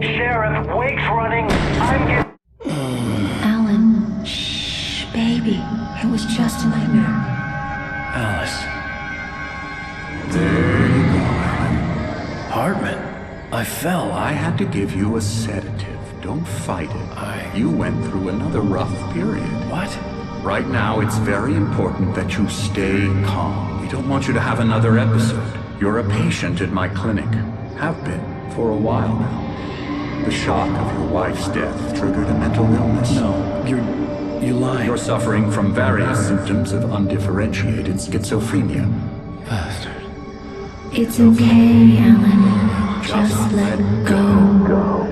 Sheriff, Wake's running. I'm getting... Alan, shh, baby. It was just a nightmare. Alice. There you go, Alan. Hartman, I fell. I had to give you a sedative. Don't fight it. You went through another rough period. What? Right now, it's very important that you stay calm. We don't want you to have another episode. You're a patient at my clinic. Have been for a while now. The shock of your wife's death triggered a mental illness. No, you're lying. You're suffering from various symptoms of undifferentiated schizophrenia. Bastard. It's okay, Alan. Just let go.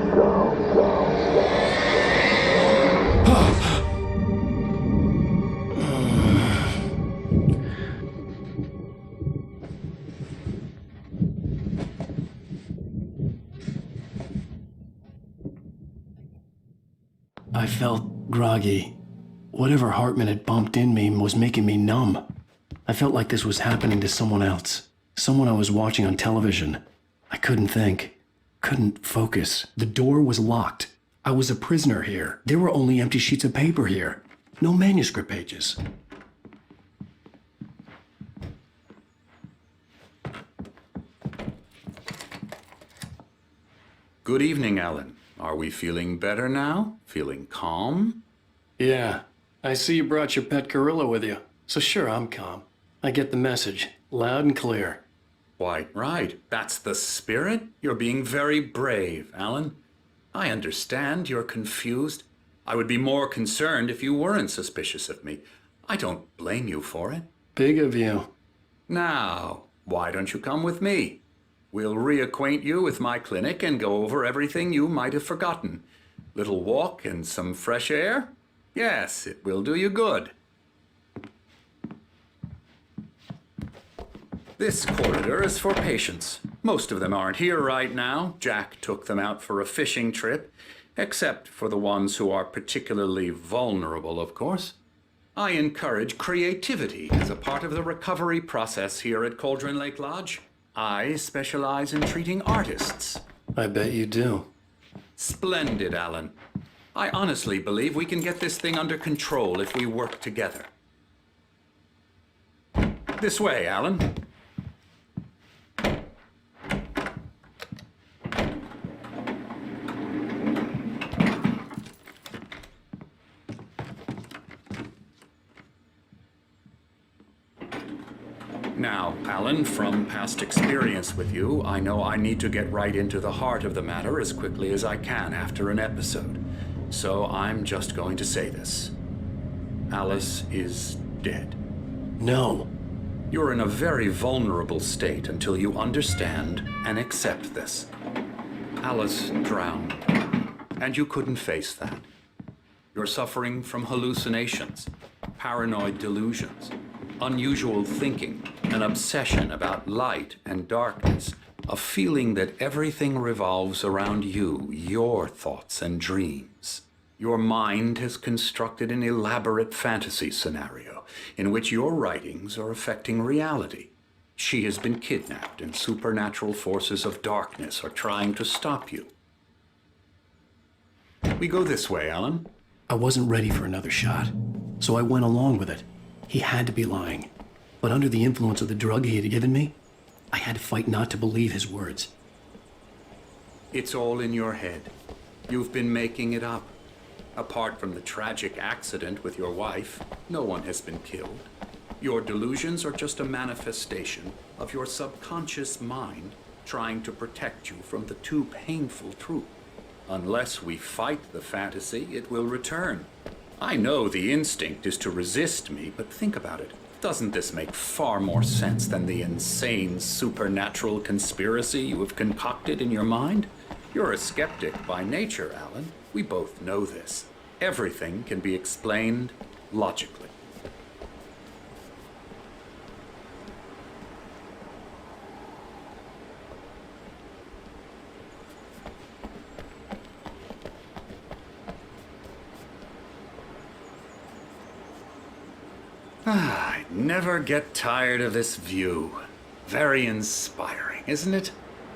I felt groggy. Whatever Hartman had bumped in me was making me numb. I felt like this was happening to someone else. Someone I was watching on television. I couldn't think. Couldn't focus. The door was locked. I was a prisoner here. There were only empty sheets of paper here. No manuscript pages. Good evening, Alan. Are we feeling better now? Feeling calm? Yeah. I see you brought your pet gorilla with you. So sure, I'm calm. I get the message. Loud and clear. Quite right. That's the spirit. You're being very brave, Alan. I understand you're confused. I would be more concerned if you weren't suspicious of me. I don't blame you for it. Big of you. Now, why don't you come with me? We'll reacquaint you with my clinic and go over everything you might have forgotten. Little walk and some fresh air? Yes, it will do you good. This corridor is for patients. Most of them aren't here right now. Jack took them out for a fishing trip, except for the ones who are particularly vulnerable, of course. I encourage creativity as a part of the recovery process here at Cauldron Lake Lodge. I specialize in treating artists. I bet you do. Splendid, Alan. I honestly believe we can get this thing under control if we work together. This way, Alan. Now, Alan, from past experience with you, I know I need to get right into the heart of the matter as quickly as I can after an episode. So I'm just going to say this. Alice is dead. No. You're in a very vulnerable state until you understand and accept this. Alice drowned, and you couldn't face that. You're suffering from hallucinations, paranoid delusions, unusual thinking, an obsession about light and darkness, a feeling that everything revolves around you, your thoughts and dreams. Your mind has constructed an elaborate fantasy scenario in which your writings are affecting reality. She has been kidnapped and supernatural forces of darkness are trying to stop you. We go this way, Alan. I wasn't ready for another shot, so I went along with it. He had to be lying. But under the influence of the drug he had given me, I had to fight not to believe his words. It's all in your head. You've been making it up. Apart from the tragic accident with your wife, no one has been killed. Your delusions are just a manifestation of your subconscious mind trying to protect you from the too painful truth. Unless we fight the fantasy, it will return. I know the instinct is to resist me, but think about it. Doesn't this make far more sense than the insane supernatural conspiracy you have concocted in your mind? You're a skeptic by nature, Alan. We both know this. Everything can be explained logically. I never get tired of this view. Very inspiring, isn't it?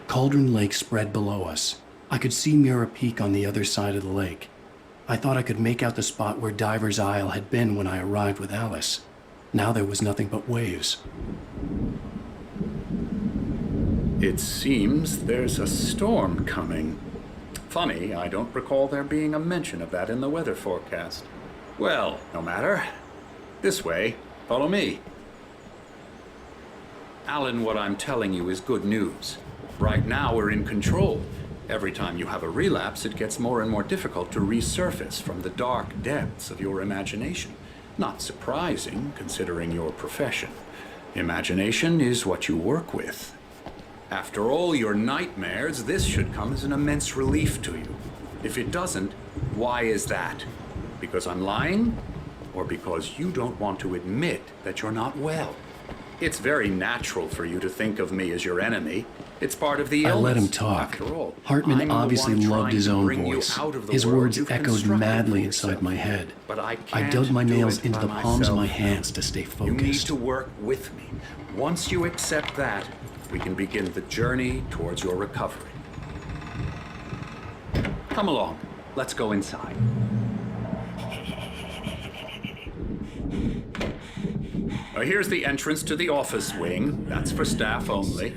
Cauldron Lake spread below us. I could see Mirror Peak on the other side of the lake. I thought I could make out the spot where Diver's Isle had been when I arrived with Alice. Now there was nothing but waves. It seems there's a storm coming. Funny, I don't recall there being a mention of that in the weather forecast. Well, no matter. This way. Follow me. Alan, what I'm telling you is good news. Right now we're in control. Every time you have a relapse, it gets more and more difficult to resurface from the dark depths of your imagination. Not surprising, considering your profession. Imagination is what you work with. After all your nightmares, this should come as an immense relief to you. If it doesn't, why is that? Because I'm lying? Or because you don't want to admit that you're not well? It's very natural for you to think of me as your enemy. It's part of the illness. I let him talk. After all, Hartman I'm the obviously one loved trying his to own bring you voice. out of the His world words you've echoed constructed madly for inside yourself. my head. But I I can't dug my do nails it into by the palms of my myself. hands to stay You need focused. to work with me. Once you accept that, we can begin the journey towards your recovery. Come along. Let's go inside. Here's the entrance to the office wing. That's for staff only.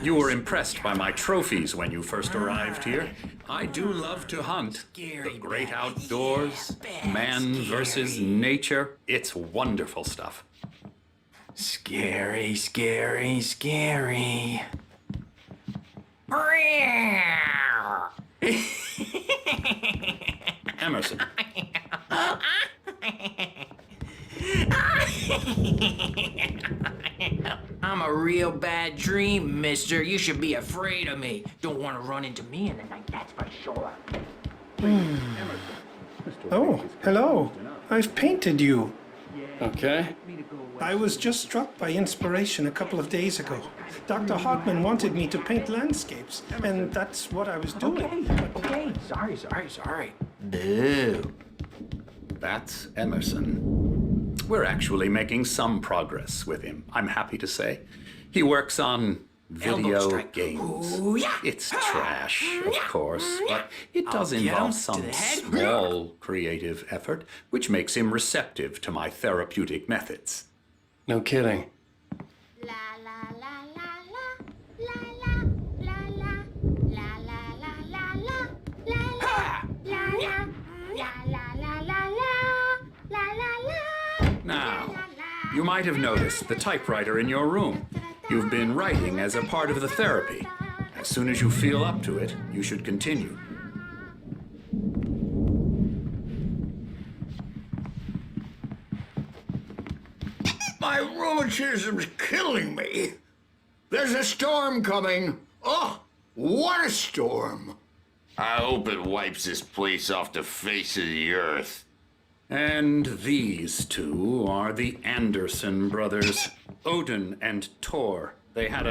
You were impressed by my trophies when you first arrived here. I do love to hunt. The great outdoors, man versus nature. It's wonderful stuff. Scary, scary, scary. Emerson. I'm a real bad dream, mister. You should be afraid of me. Don't want to run into me in the night, that's for sure. Oh, hello. I've painted you. Okay. I was just struck by inspiration a couple of days ago. Dr. Hartman wanted me to paint landscapes, and that's what I was doing. Okay. Sorry. Boo. That's Emerson. We're actually making some progress with him, I'm happy to say. He works on Elbow video strike. games. Ooh, yeah. It's trash, of course, but it does I'll get him involve to some the head. small creative effort, which makes him receptive to my therapeutic methods. No kidding. La la la la la la la la la la la la la Now, you might have noticed the typewriter in your room. You've been writing as a part of the therapy. As soon as you feel up to it, you should continue. My rheumatism's killing me. There's a storm coming. Oh, what a storm. I hope it wipes this place off the face of the earth. And these two are the Anderson brothers, Odin and Thor. They had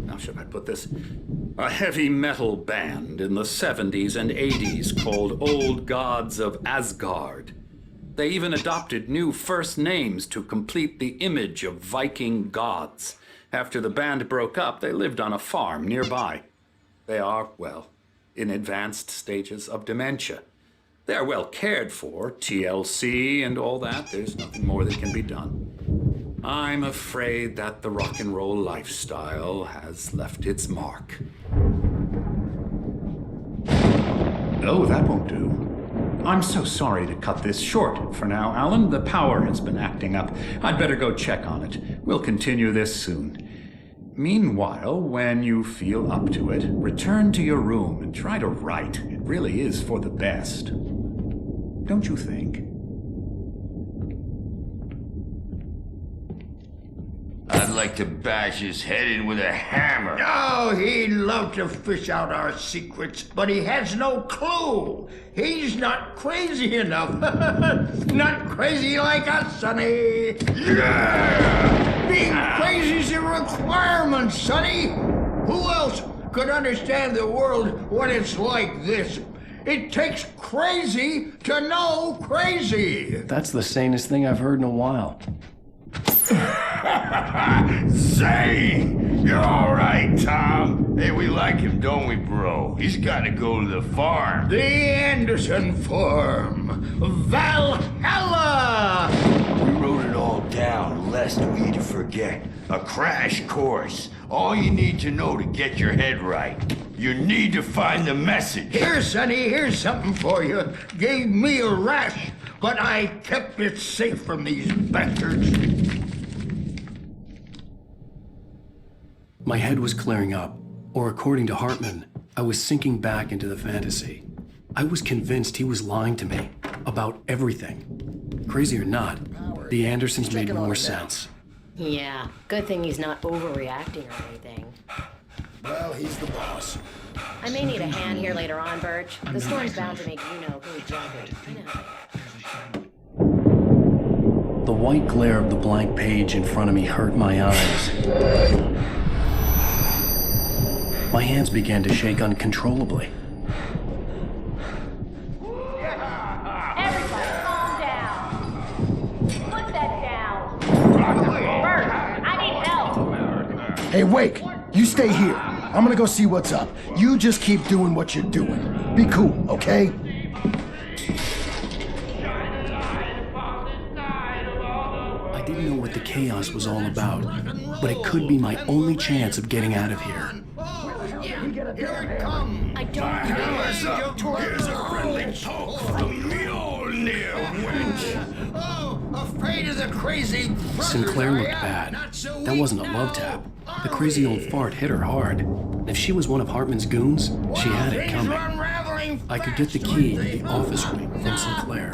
how should I put this? A heavy metal band in the 70s and 80s called Old Gods of Asgard. They even adopted new first names to complete the image of Viking gods. After the band broke up, they lived on a farm nearby. They are, well, in advanced stages of dementia. They're well cared for, TLC and all that. There's nothing more that can be done. I'm afraid that the rock and roll lifestyle has left its mark. Oh, that won't do. I'm so sorry to cut this short for now, Alan. The power has been acting up. I'd better go check on it. We'll continue this soon. Meanwhile, when you feel up to it, return to your room and try to write. It really is for the best. Don't you think? I'd like to bash his head in with a hammer. Oh, he'd love to fish out our secrets, but he has no clue. He's not crazy enough. Not crazy like us, Sonny. Yeah! Being crazy's a requirement, Sonny. Who else could understand the world when it's like this? It takes crazy to know crazy. That's the sanest thing I've heard in a while. Say, you're all right, Tom. Hey, we like him, don't we, bro? He's gotta go to the farm. The Anderson Farm. Valhalla! We wrote it all down, lest we forget. A crash course. All you need to know to get your head right. You need to find the message. Here, Sonny, here's something for you. Gave me a rash, but I kept it safe from these bastards. My head was clearing up, or according to Hartman, I was sinking back into the fantasy. I was convinced he was lying to me about everything. Crazy or not, the Andersons made more sense. Yeah, good thing he's not overreacting or anything. Well, he's the boss. I may need a hand here later on, Birch. The storm's bound to make you know who jumping. You know. The white glare of the blank page in front of me hurt my eyes. My hands began to shake uncontrollably. Everybody, calm down. Put that down. Bert, I need help. Hey, Wake, you stay here. I'm gonna go see what's up. You just keep doing what you're doing. Be cool, okay? I didn't know what the chaos was all about, but it could be my only chance of getting out of here. I don't know. Here's a friendly poke from Mjolnir, wench. Oh, afraid of the crazy brother. Sinclair looked bad. That wasn't a love tap. The crazy old fart hit her hard. If she was one of Hartman's goons, she had it coming. I could get the key to the office room from Sinclair.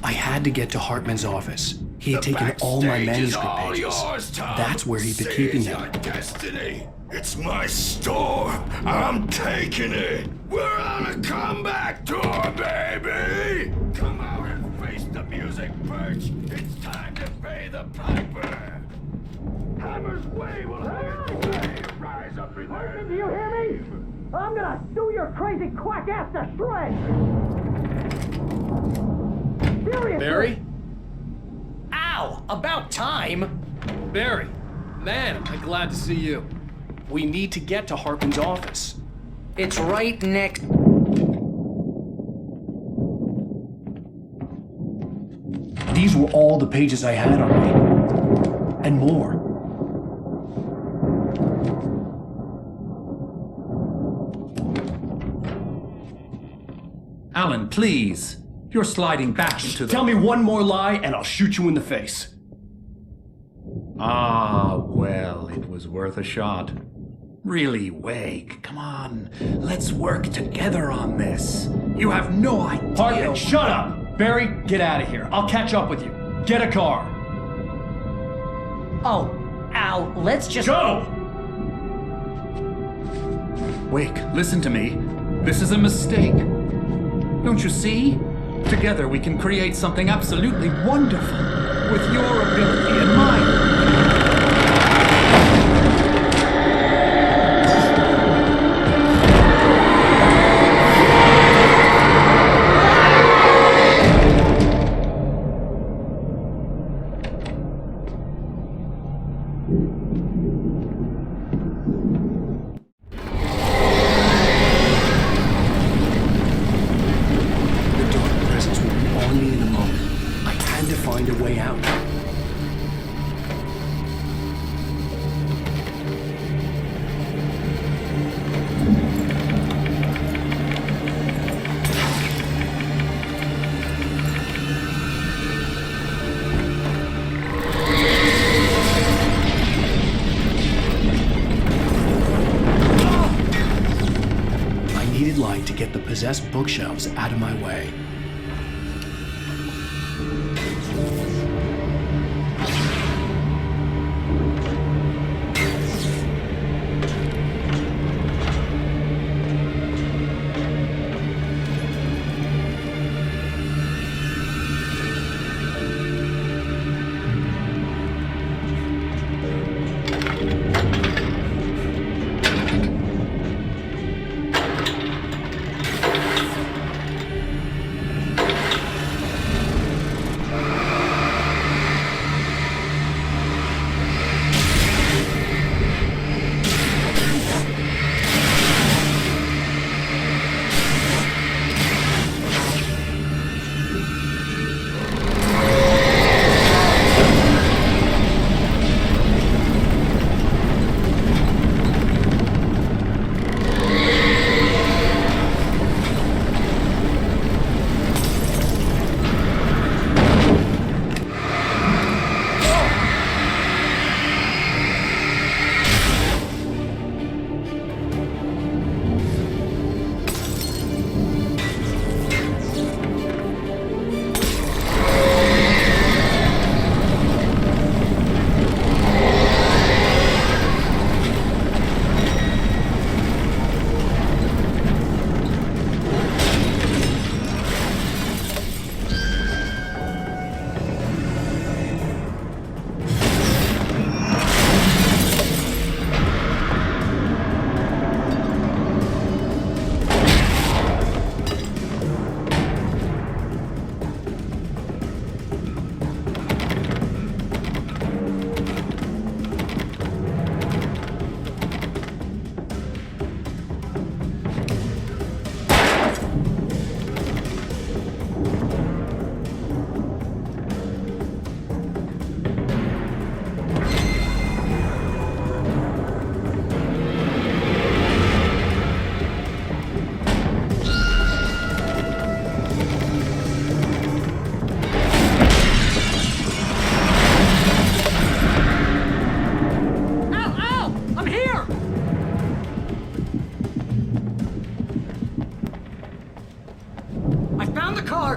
I had to get to Hartman's office. He had taken all my manuscript pages. That's where he'd been keeping them. Destiny. It's my store. I'm taking it. We're on a comeback tour, baby. Come out and face the music, Birch. It's time to pay the piper. Hammer's way will have its way. Rise up in there. Do you hear me? I'm gonna sue your crazy quack ass to shreds! Seriously! Barry? Ow! About time! Barry! Man, I'm glad to see you. We need to get to Hartman's office. It's right next. These were all the pages I had on me. And more. Alan, please. You're sliding back into the... Tell me one more lie and I'll shoot you in the face. Ah, well, it was worth a shot. Really, Wake, come on. Let's work together on this. You have no idea... Hartman, shut up! Barry, get out of here. I'll catch up with you. Get a car. Oh, Al, let's just... Go! Wake, listen to me. This is a mistake. Don't you see? Together we can create something absolutely wonderful. With your ability and mine. Find a way out. I needed light to get the possessed bookshelves out of my way.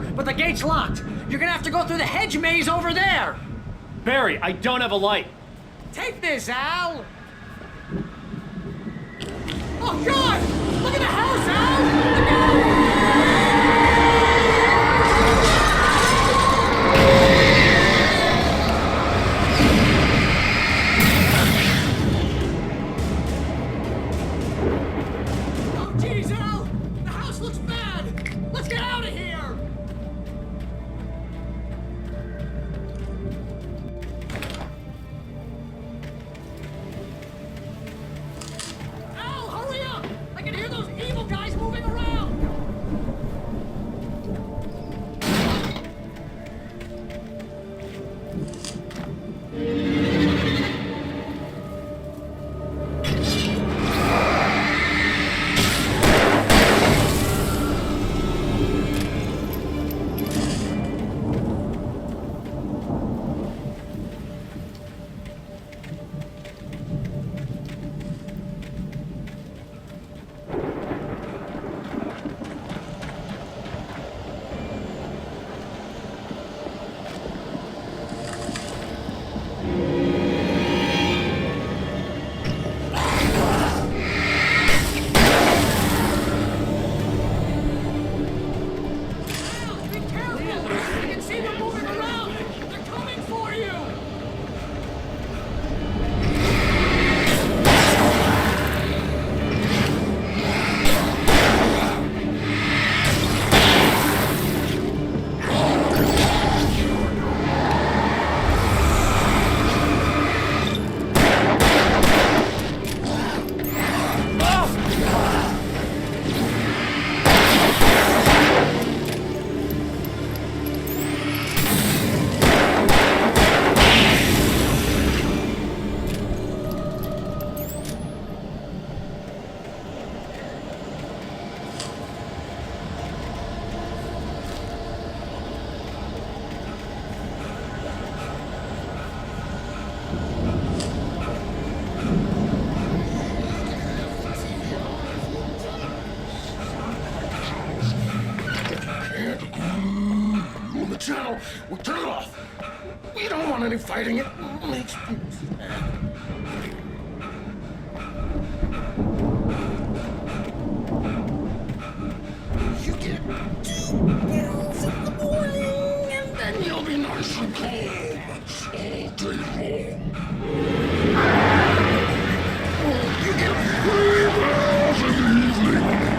door, but the gate's locked. You're gonna have to go through the hedge maze over there. Barry, I don't have a light. Take this, Al. Oh, God! Look at the house, Al! Look out! Oh, geez, Al! The house looks bad! Let's get out of here! Al, hurry up! I can hear those evil guys moving around! The channel, we'll turn it off. We don't want any fighting. It makes people sad. You get 2 pills in the morning, and then you'll be nice and calm all day long. You get 3 pills in the evening.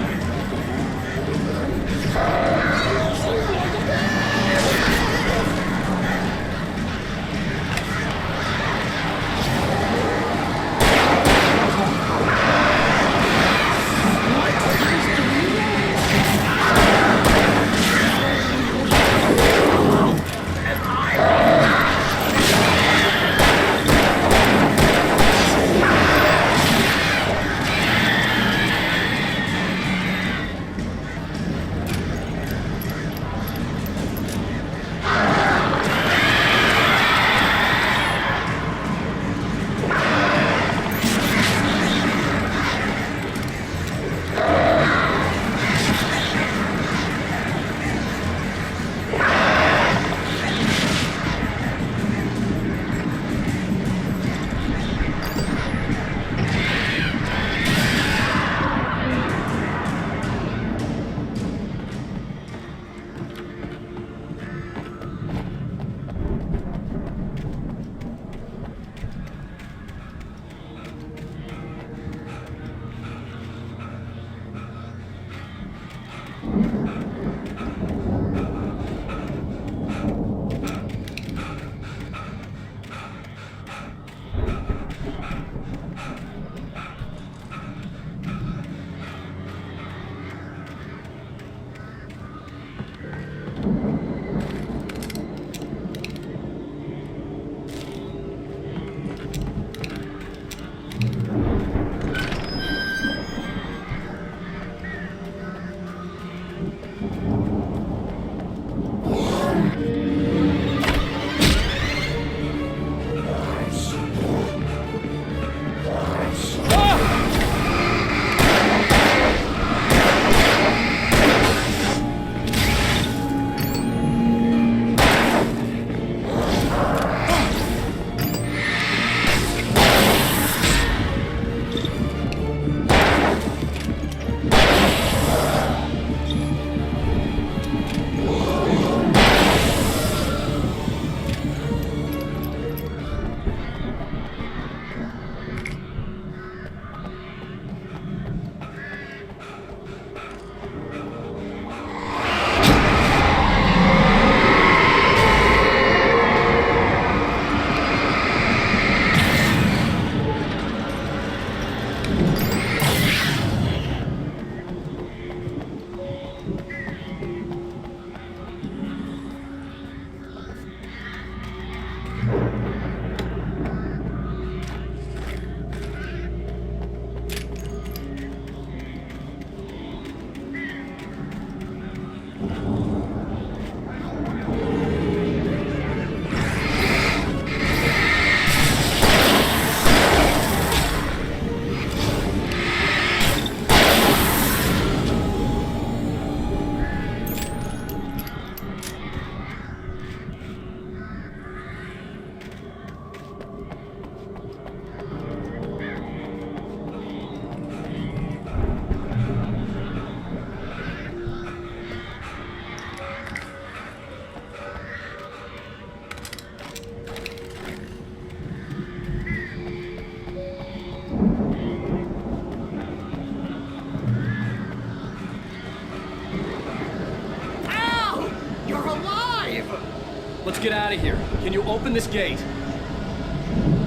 let's get out of here. Can you open this gate?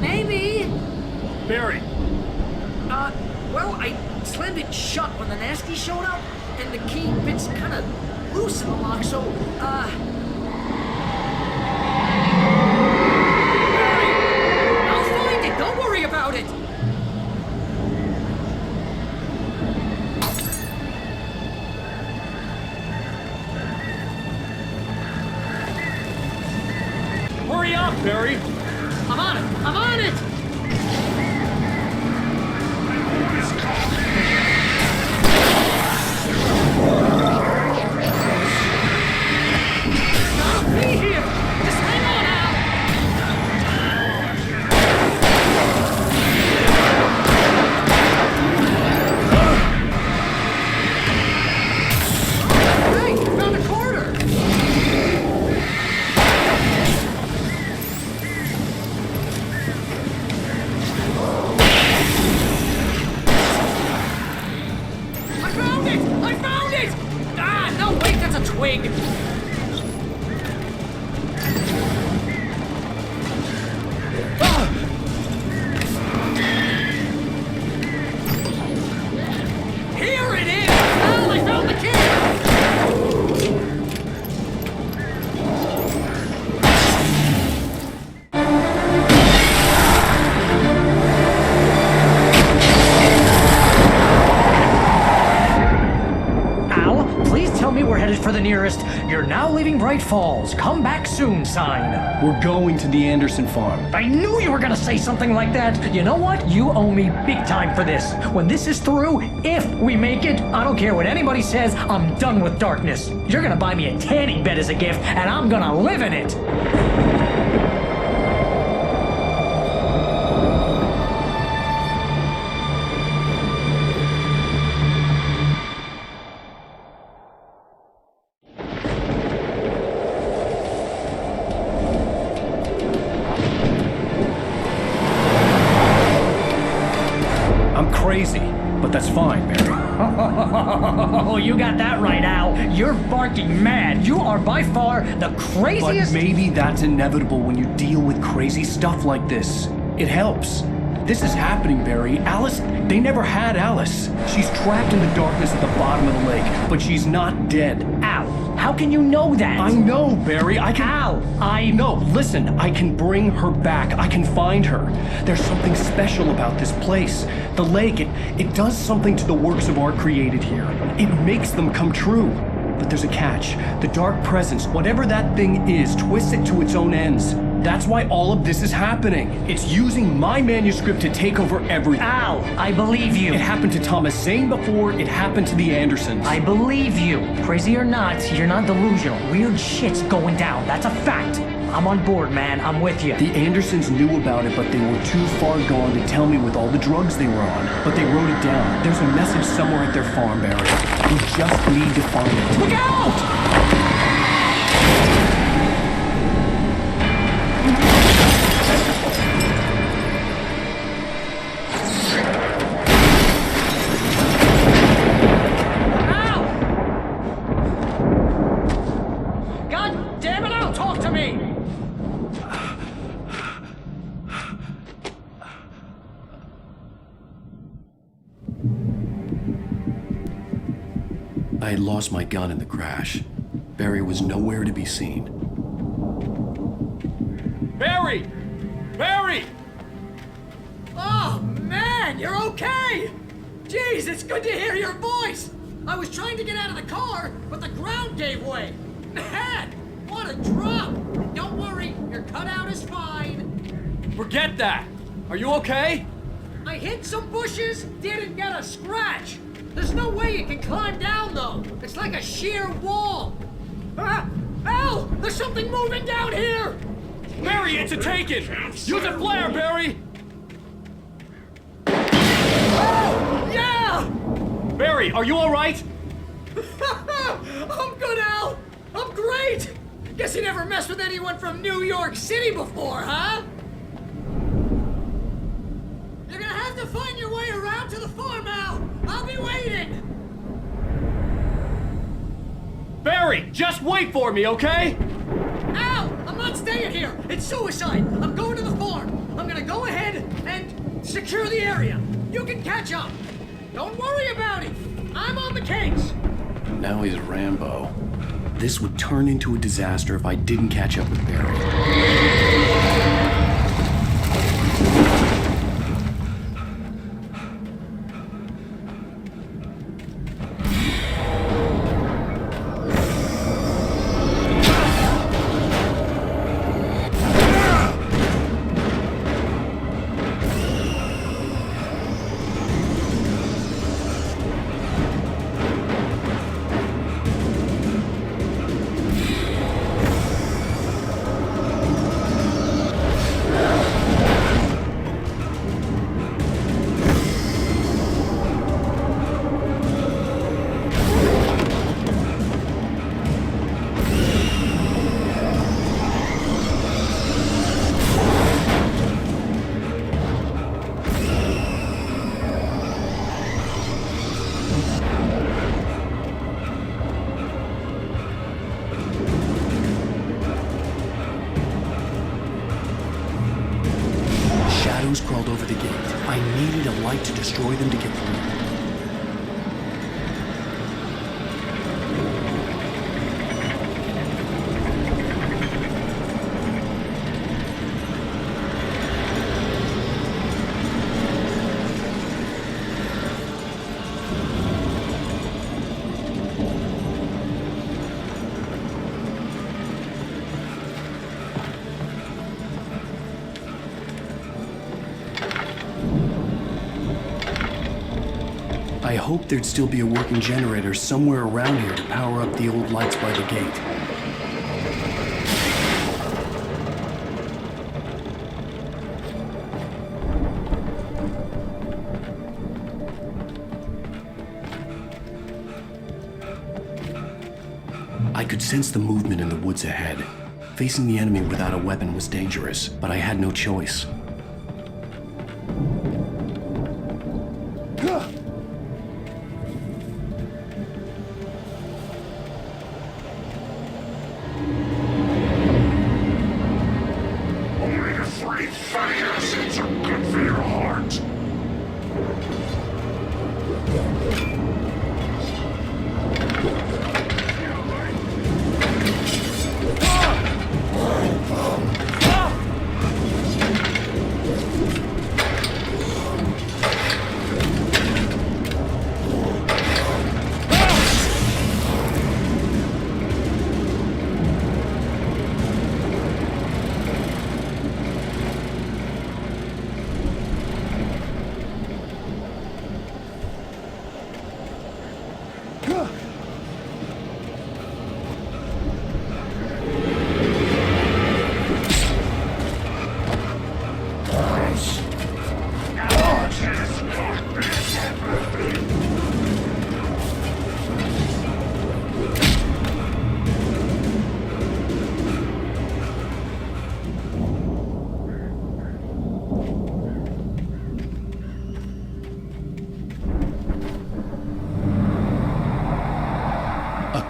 Maybe. Barry! Well, I slammed it shut when the nasty showed up, and the key fits kind of loose in the lock, so, Barry! I'll find it, don't worry about it! Hurry up, Barry! I'm on it! I'm on it! I'll be here! Just hang on, Al! Hey, found a quarter! I found it! Ah, no, wait, that's a twig! Here it is! Al, I found the key! Please tell me we're headed for the nearest "You're now leaving Bright Falls. Come back soon" sign. We're going to the Anderson farm. I knew you were gonna say something like that. You know what? You owe me big time for this. When this is through, if we make it, I don't care what anybody says, I'm done with darkness. You're gonna buy me a tanning bed as a gift, and I'm gonna live in it. Crazy, but that's fine, Barry. Oh, you got that right, Al. You're barking mad. You are by far the craziest. But maybe that's inevitable when you deal with crazy stuff like this. It helps. This is happening, Barry. Alice, they never had Alice. She's trapped in the darkness at the bottom of the lake, but she's not dead. Al, how can you know that? I know, Barry. I can... Al, No, listen. I can bring her back. I can find her. There's something special about this place. The lake, it does something to the works of art created here. It makes them come true. But there's a catch. The dark presence, whatever that thing is, twists it to its own ends. That's why all of this is happening. It's using my manuscript to take over everything. Al, I believe you. It happened to Thomas Zane before, it happened to the Andersons. I believe you. Crazy or not, you're not delusional. Weird shit's going down. That's a fact. I'm on board, man. I'm with you. The Andersons knew about it, but they were too far gone to tell me with all the drugs they were on. But they wrote it down. There's a message somewhere at their farm, Barry. We just need to find it. Look out! I had lost my gun in the crash. Barry was nowhere to be seen. Barry! Barry! Oh, man, you're okay! Jeez, it's good to hear your voice! I was trying to get out of the car, but the ground gave way. Man, what a drop! Don't worry, your cutout is fine. Forget that! Are you okay? I hit some bushes, didn't get a scratch. There's no way you can climb down, though. It's like a sheer wall. Ah! Al! There's something moving down here! Barry, it's a taken! Use a flare, Barry! Oh! Yeah! Barry, are you alright? I'm good, Al! I'm great! Guess you never messed with anyone from New York City before, huh? You're gonna have to find your way around to the farm, Al! I'll be waiting! Barry, just wait for me, okay? Al! I'm not here! It's suicide! I'm going to the farm! I'm gonna go ahead and secure the area! You can catch up! Don't worry about it! I'm on the case! Now he's Rambo. This would turn into a disaster if I didn't catch up with Barry. Crawled over the gate. I needed a light to destroy them to get through. I hoped there'd still be a working generator somewhere around here to power up the old lights by the gate. I could sense the movement in the woods ahead. Facing the enemy without a weapon was dangerous, but I had no choice.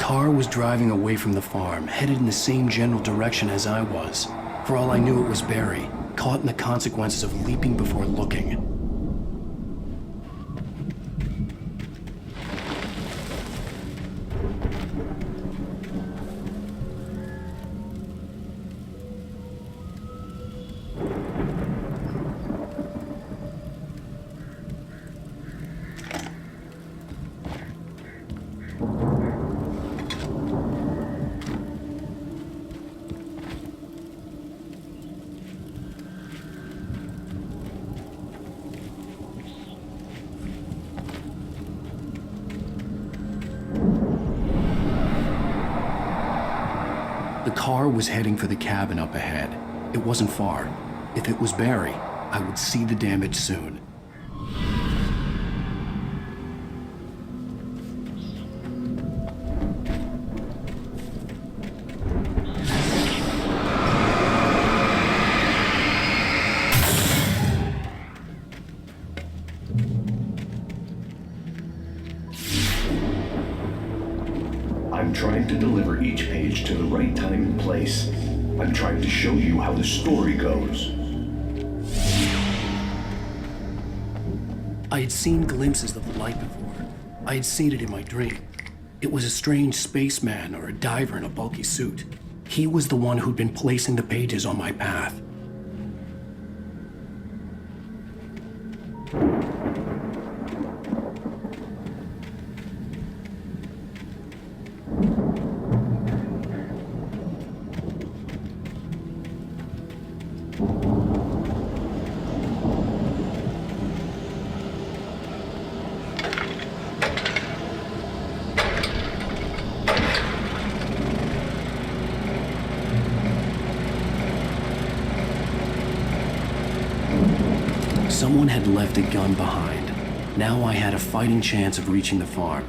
car was driving away from the farm, headed in the same general direction as I was. For all I knew, it was Barry, caught in the consequences of leaping before looking. The car was heading for the cabin up ahead. It wasn't far. If it was Barry, I would see the damage soon. I'm trying to deliver each page to the right time and place. I'm trying to show you how the story goes. I had seen glimpses of the light before. I had seen it in my dream. It was a strange spaceman or a diver in a bulky suit. He was the one who'd been placing the pages on my path. Someone had left a gun behind. Now I had a fighting chance of reaching the farm.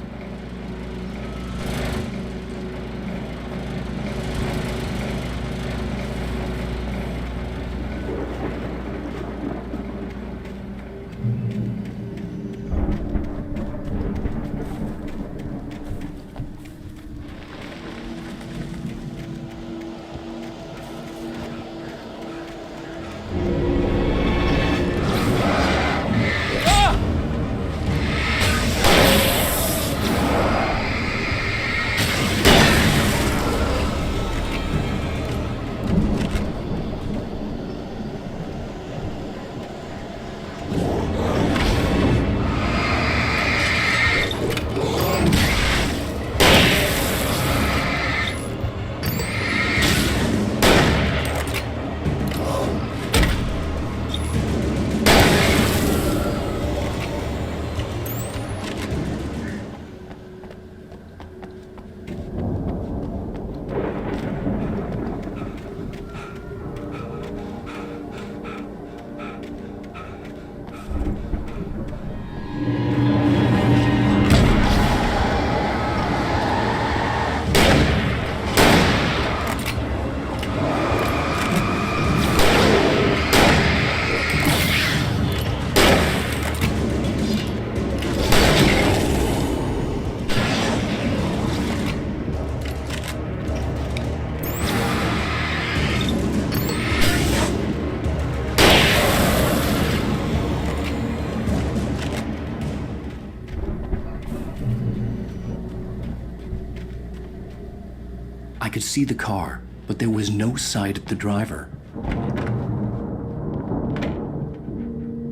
I could see the car, but there was no sight of the driver.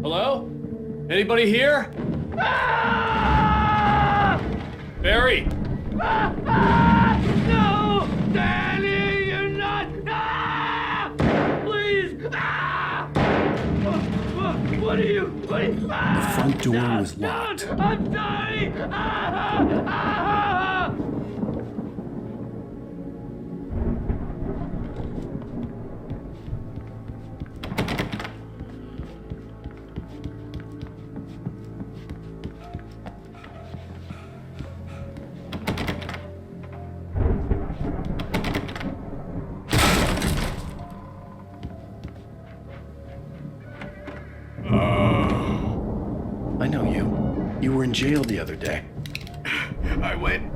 Hello? Anybody here? Barry! No! Danny, you're not! Please! What are you? The front door was locked. I'm dying! I know you. You were in jail the other day. I went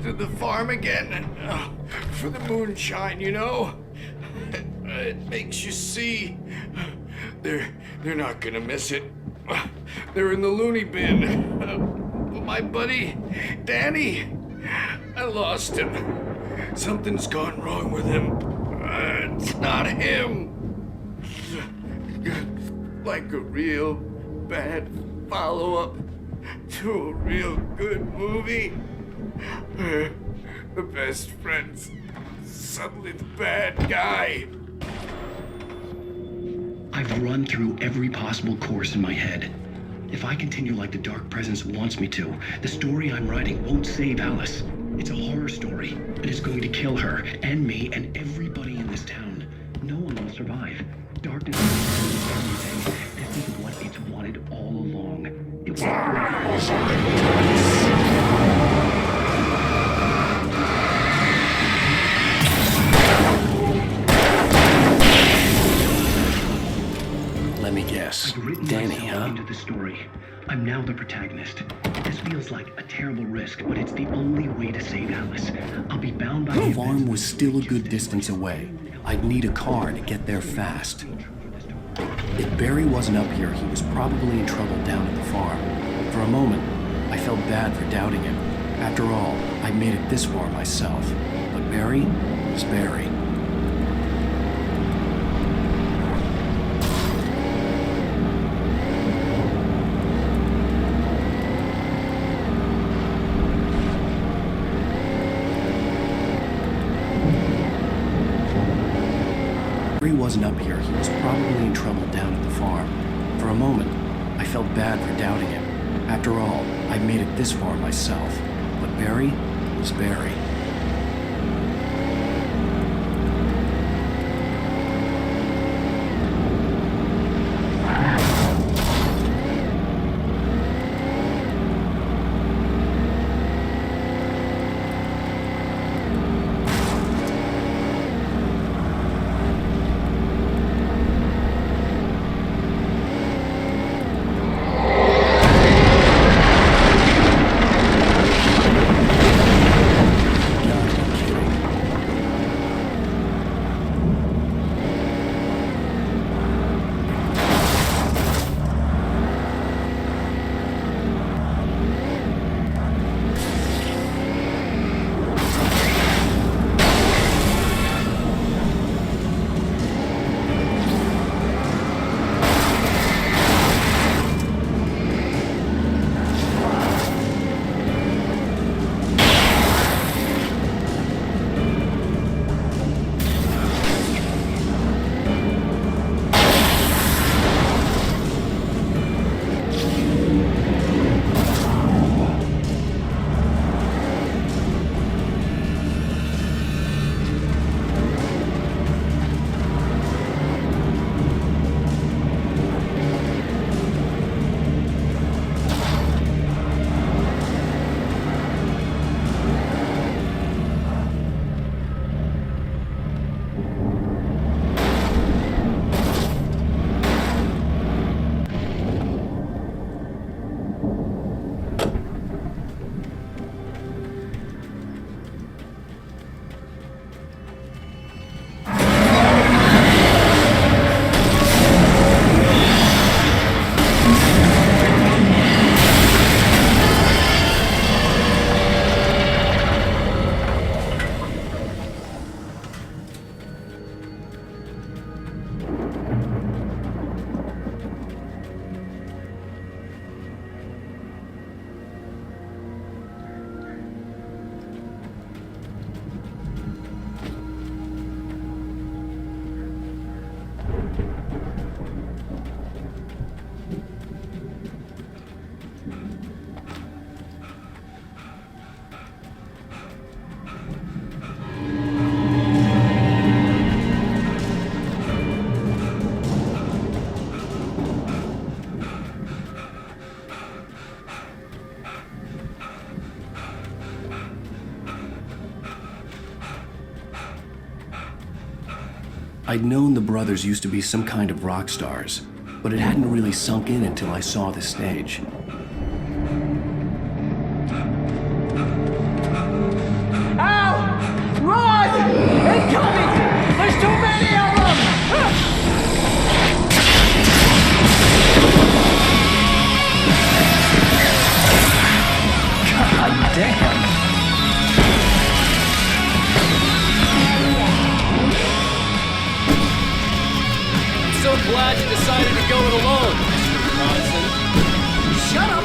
to the farm again for the moonshine, you know? It makes you see. They're not gonna miss it. They're in the loony bin. But my buddy, Danny, I lost him. Something's gone wrong with him. It's not him. Like a real bad follow-up to a real good movie. The best friend's suddenly the bad guy. I've run through every possible course in my head. If I continue like the Dark Presence wants me to, the story I'm writing won't save Alice. It's a horror story, and it's going to kill her, and me, and everybody in this town. No one will survive. Darkness is everything. This is what it's wanted all along. It will Let me guess. Danny, huh? Into the story. I'm now the protagonist. This feels like a terrible risk, but it's the only way to save Alice. I'll be bound by the farm was still a good distance away. I'd need a car to get there fast. If Barry wasn't up here, he was probably in trouble down at the farm. For a moment, I felt bad for doubting him. After all, I made it this far myself. But Barry was Barry. Barry wasn't up here, he was probably in trouble down at the farm. For a moment, I felt bad for doubting him. After all, I made it this far myself. But Barry was Barry. I'd known the brothers used to be some kind of rock stars, but it hadn't really sunk in until I saw the stage. Al! Run! Incoming! There's too many of them! God damn. So glad you decided to go it alone, Mr. Johnson. Shut up!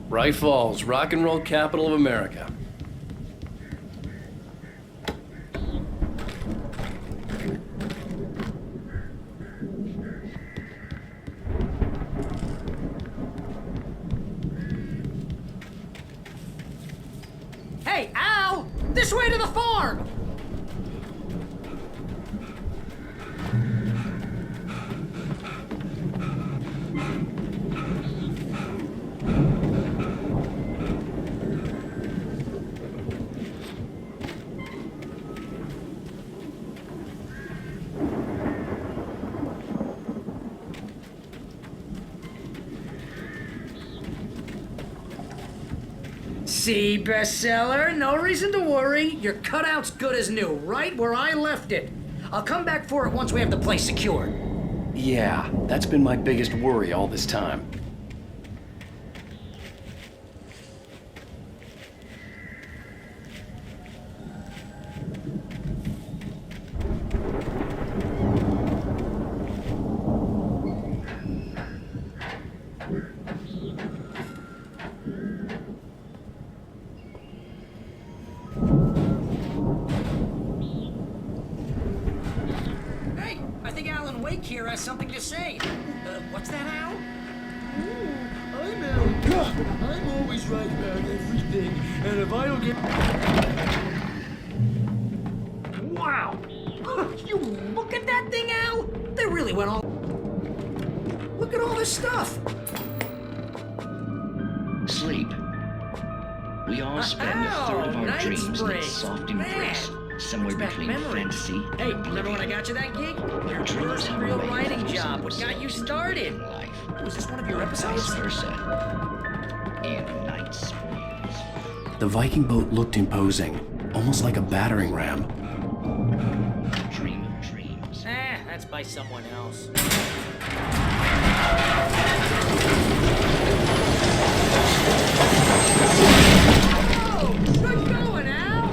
Bright Falls, rock and roll capital of America. Hey, Al! This way to the farm! See, bestseller, no reason to worry. Your cutout's good as new, right where I left it. I'll come back for it once we have the place secured. Yeah, that's been my biggest worry all this time. Hey, I think Alan Wake here has something to say. What's that, Al? I'm Alan. I'm always right about everything, and if I don't get... Wow! You look at that thing, Al! They really went all... Look at all this stuff! Sleep. We all spend a third of our night dreams in springs. its soft Man, embrace, somewhere brings back between memories. fantasy Hey, and remember when I oblivion. got you that gig? Your Dreams first have a real way of writing forcing job. What got you started? life. Was this one of your episodes? Vice versa. In night springs. The Viking boat looked imposing, almost like a battering ram. Dream of dreams. That's by someone else. Oh, good going, Al!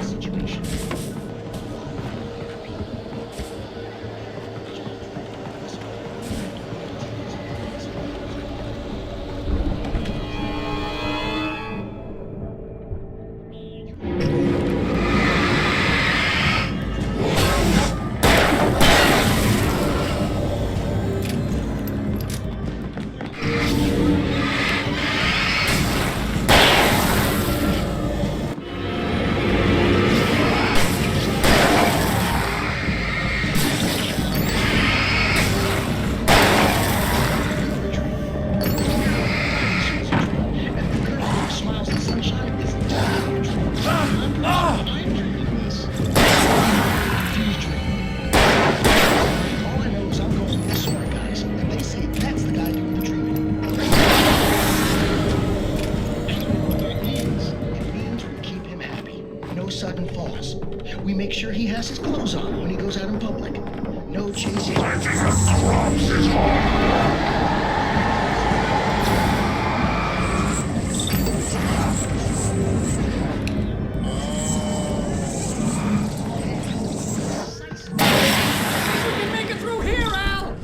Smiles and sunshine is all I know is I'm going with the smart guys, and they say that's the guy doing the dreaming. And what that means? It means we keep him happy. No sudden falls. We make sure he has his clothes on when he goes out in public. No chasing. We can make it through here, Al!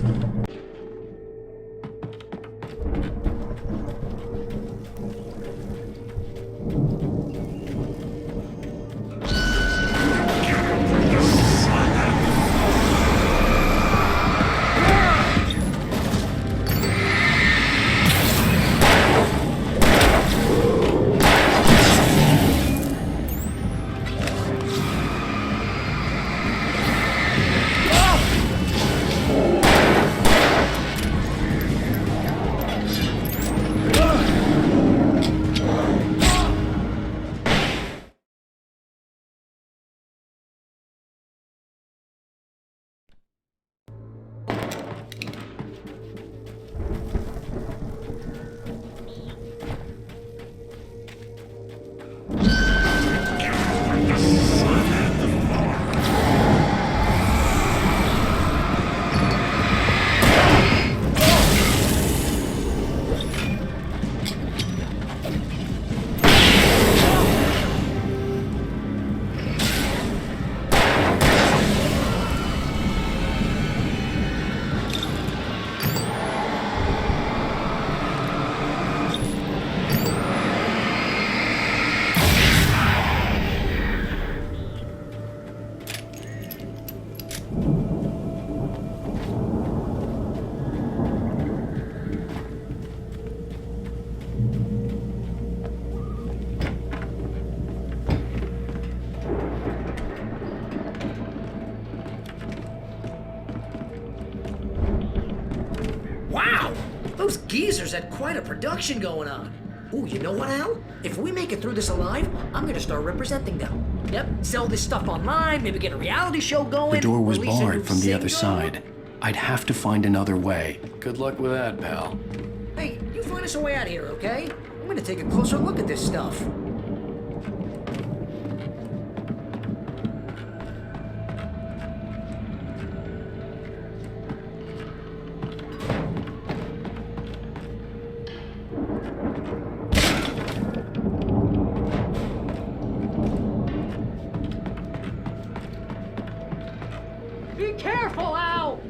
Those geezers had quite a production going on. Ooh, you know what, Al? If we make it through this alive, I'm gonna start representing them. Yep, sell this stuff online, maybe get a reality show going. The door was release a new barred from the other single. side. I'd have to find another way. Good luck with that, pal. Hey, you find us a way out of here, okay? I'm gonna take a closer look at this stuff. Be careful, Al!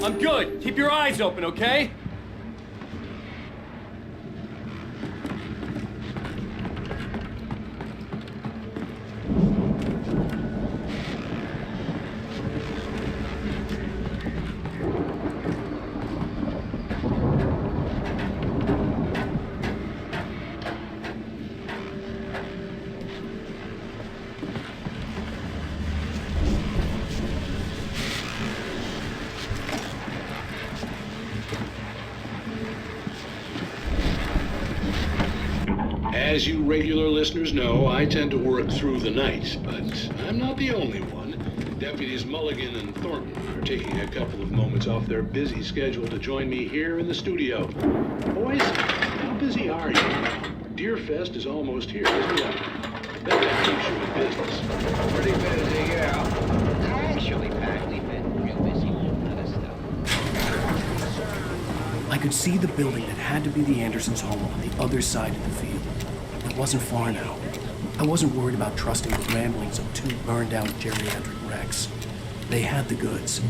I'm good. Keep your eyes open, okay? As you regular listeners know, I tend to work through the night, but I'm not the only one. Deputies Mulligan and Thornton are taking a couple of moments off their busy schedule to join me here in the studio. Boys, how busy are you? Deerfest is almost here, isn't it? I bet that keeps you in business. Pretty busy, yeah. Actually, Pat, we've been real busy with other stuff. I could see the building that had to be the Andersons' home on the other side of the field. It wasn't far now. I wasn't worried about trusting the ramblings of two burned-out geriatric wrecks. They had the goods.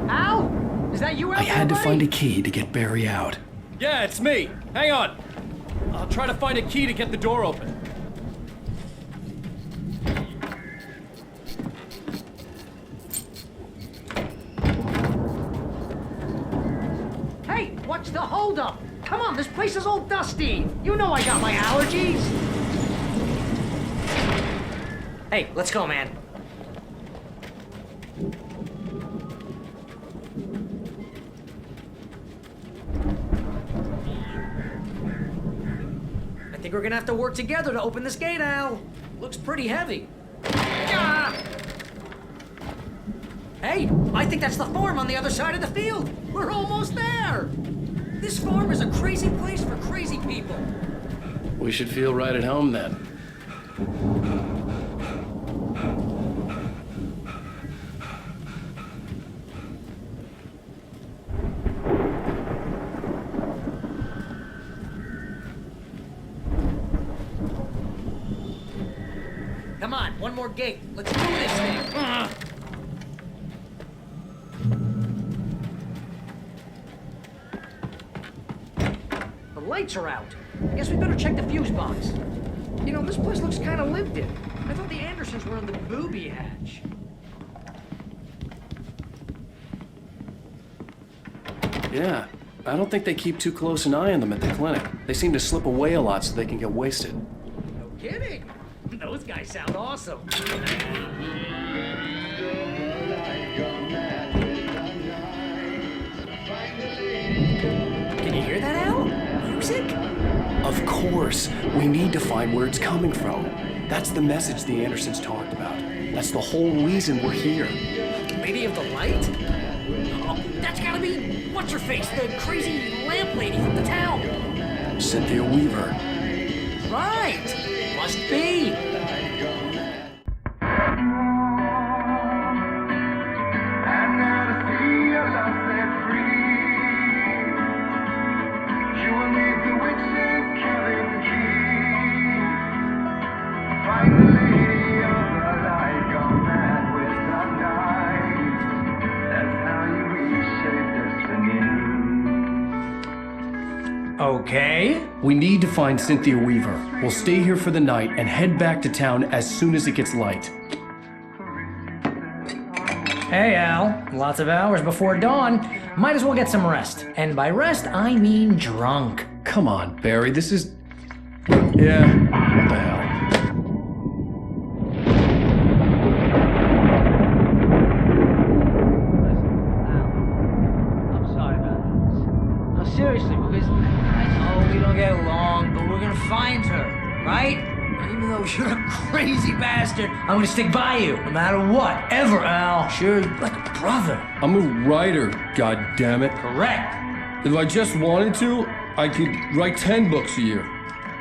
Al? Is that you out I had to there, find buddy? a key to get Barry out. Yeah, it's me. Hang on. I'll try to find a key to get the door open. Hey, what's the holdup? Come on, this place is all dusty. You know I got my allergies. Hey, let's go, man. I think we're gonna have to work together to open this gate, Al. Looks pretty heavy. Ah! Hey, I think that's the farm on the other side of the field. We're almost there. This farm is a crazy place for crazy people. We should feel right at home then. Come on, one more gate. Let's do this thing. The lights are out. I guess we better check the fuse box. You know, this place looks kind of lived in. I thought the Andersons were in the booby hatch. Yeah, I don't think they keep too close an eye on them at the clinic. They seem to slip away a lot so they can get wasted. No kidding. Those guys sound awesome. Can you hear that, Al? Music? Of course. We need to find where it's coming from. That's the message the Andersons talked about. That's the whole reason we're here. Lady of the Light? Oh, that's gotta be what's-her-face, the crazy lamp lady from the town. Cynthia Weaver. Right. Must be. Okay. We need to find Cynthia Weaver. We'll stay here for the night and head back to town as soon as it gets light. Hey, Al. Lots of hours before dawn. Might as well get some rest. And by rest, I mean drunk. Come on, Barry, this is... Yeah, what the hell? I'm sorry about this. No, seriously, because I know we don't get along, but we're gonna find her, right? And even though you're a crazy bastard, I'm gonna stick by you, no matter what, ever, Al. Sure, you're like a brother. I'm a writer, goddammit. Correct. If I just wanted to, I could write 10 books a year.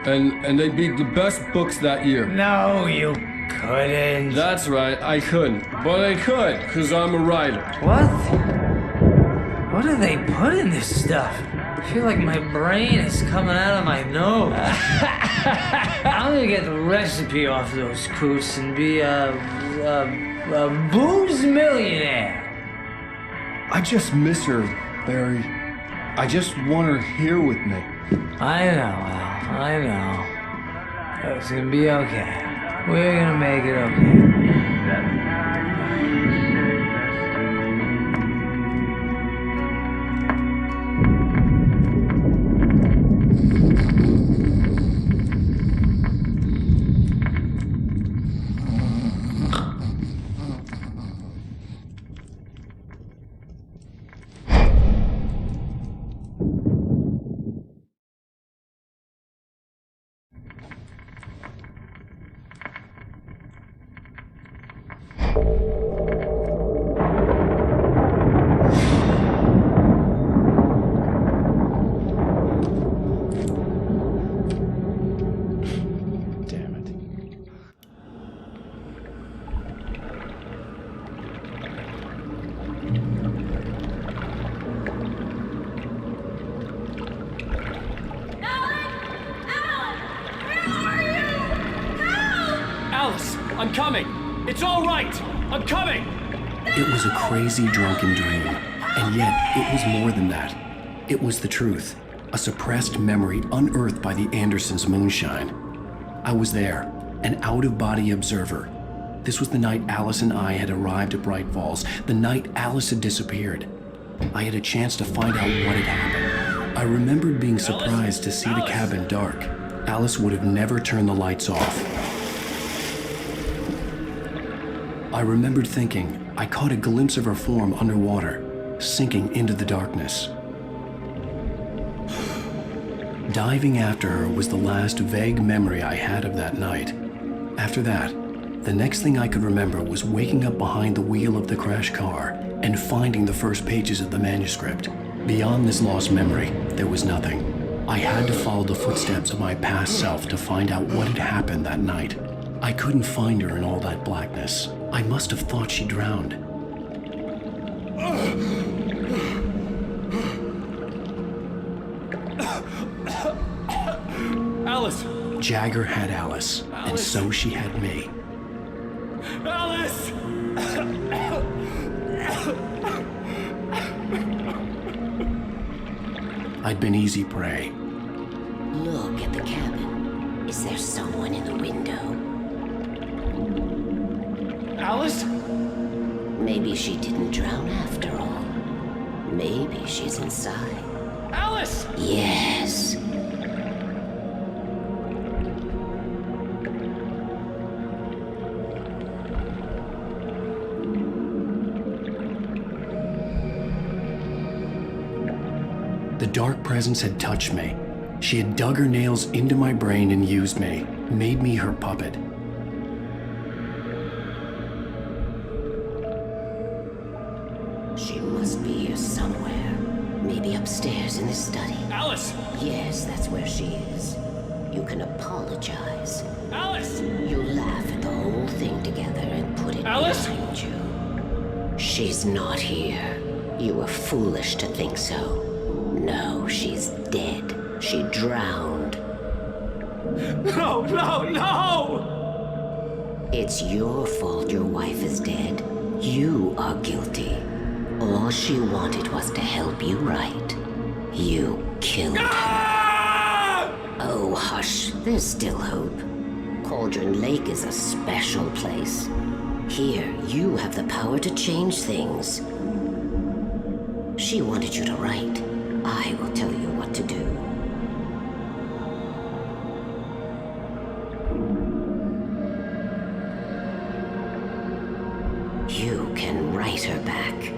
And they'd be the best books that year. No, you couldn't. That's right, I couldn't. But I could, because I'm a writer. What? What do they put in this stuff? I feel like my brain is coming out of my nose. I'm gonna get the recipe off those coots and be a booze millionaire. I just miss her, Barry. I just want her here with me. I know, Al. I know. It's gonna be okay. We're gonna make it okay. Alice, I'm coming. It's all right. I'm coming. It was a crazy drunken dream, and yet it was more than that. It was the truth, a suppressed memory unearthed by the Andersons' moonshine. I was there, an out-of-body observer. This was the night Alice and I had arrived at Bright Falls, the night Alice had disappeared. I had a chance to find out what had happened. I remembered being surprised to see the cabin dark. Alice would have never turned the lights off. I remembered thinking I caught a glimpse of her form underwater, sinking into the darkness. Diving after her was the last vague memory I had of that night. After that, the next thing I could remember was waking up behind the wheel of the crashed car and finding the first pages of the manuscript. Beyond this lost memory, there was nothing. I had to follow the footsteps of my past self to find out what had happened that night. I couldn't find her in all that blackness. I must have thought she drowned. Alice! Jagger had Alice, and so she had me. Alice! I'd been easy prey. Look at the cabin. Is there someone in the window? Alice? Maybe she didn't drown after all. Maybe she's inside. Alice! Yes. The dark presence had touched me. She had dug her nails into my brain and used me, made me her puppet. She must be here somewhere. Maybe upstairs in the study. Alice! Yes, that's where she is. You can apologize. Alice! You'll laugh at the whole thing together and put it Alice! behind you. She's not here. You were foolish to think so. No, she's dead. She drowned. No, no, no! It's your fault your wife is dead. You are guilty. All she wanted was to help you right. You killed her. Oh, hush. There's still hope. Cauldron Lake is a special place. Here, you have the power to change things. She wanted you to write. I will tell you what to do. You can write her back.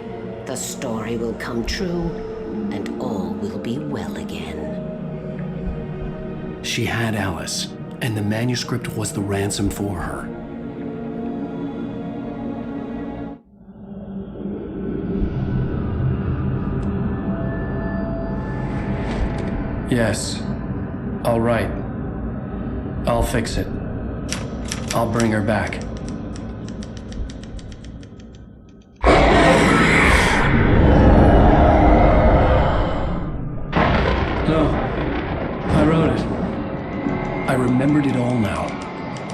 The story will come true, and all will be well again. She had Alice, and the manuscript was the ransom for her. Yes. All right. I'll fix it. I'll bring her back. No. I wrote it. I remembered it all now.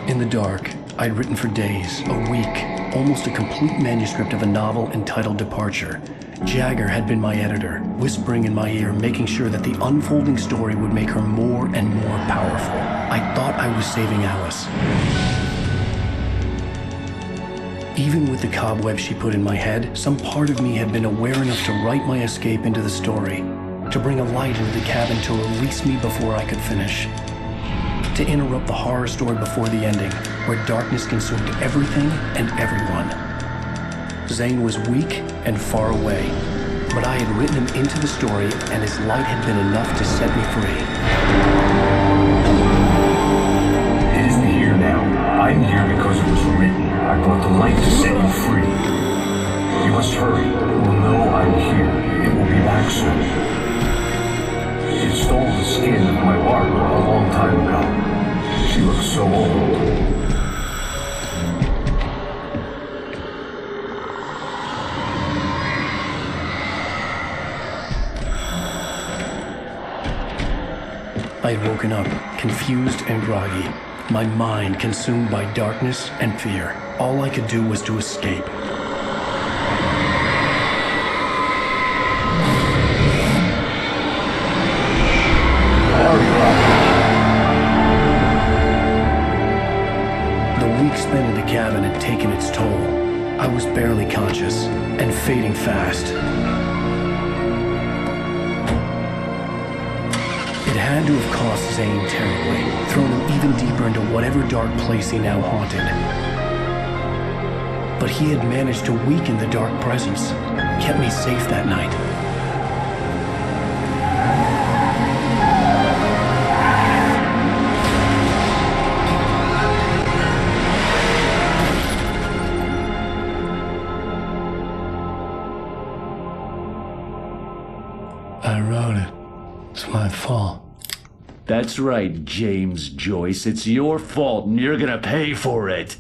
In the dark, I'd written for days, a week, almost a complete manuscript of a novel entitled Departure. Jagger had been my editor, whispering in my ear, making sure that the unfolding story would make her more and more powerful. I thought I was saving Alice. Even with the cobweb she put in my head, some part of me had been aware enough to write my escape into the story, to bring a light into the cabin to release me before I could finish. To interrupt the horror story before the ending, where darkness consumed everything and everyone. Zane was weak and far away, but I had written him into the story, and his light had been enough to set me free. It isn't here now. I'm here because it was written. I brought the light to set you free. You must hurry. It will know I'm here. It will be back soon. It stole the skin of my Barbara a long time ago. She looks so old. I had woken up, confused and groggy, my mind consumed by darkness and fear. All I could do was to escape. The week spent in the cabin had taken its toll. I was barely conscious, and fading fast. It had to have cost Zane terribly, thrown him even deeper into whatever dark place he now haunted. But he had managed to weaken the dark presence, kept me safe that night. I wrote it. It's my fault. That's right, James Joyce. It's your fault, and you're gonna pay for it.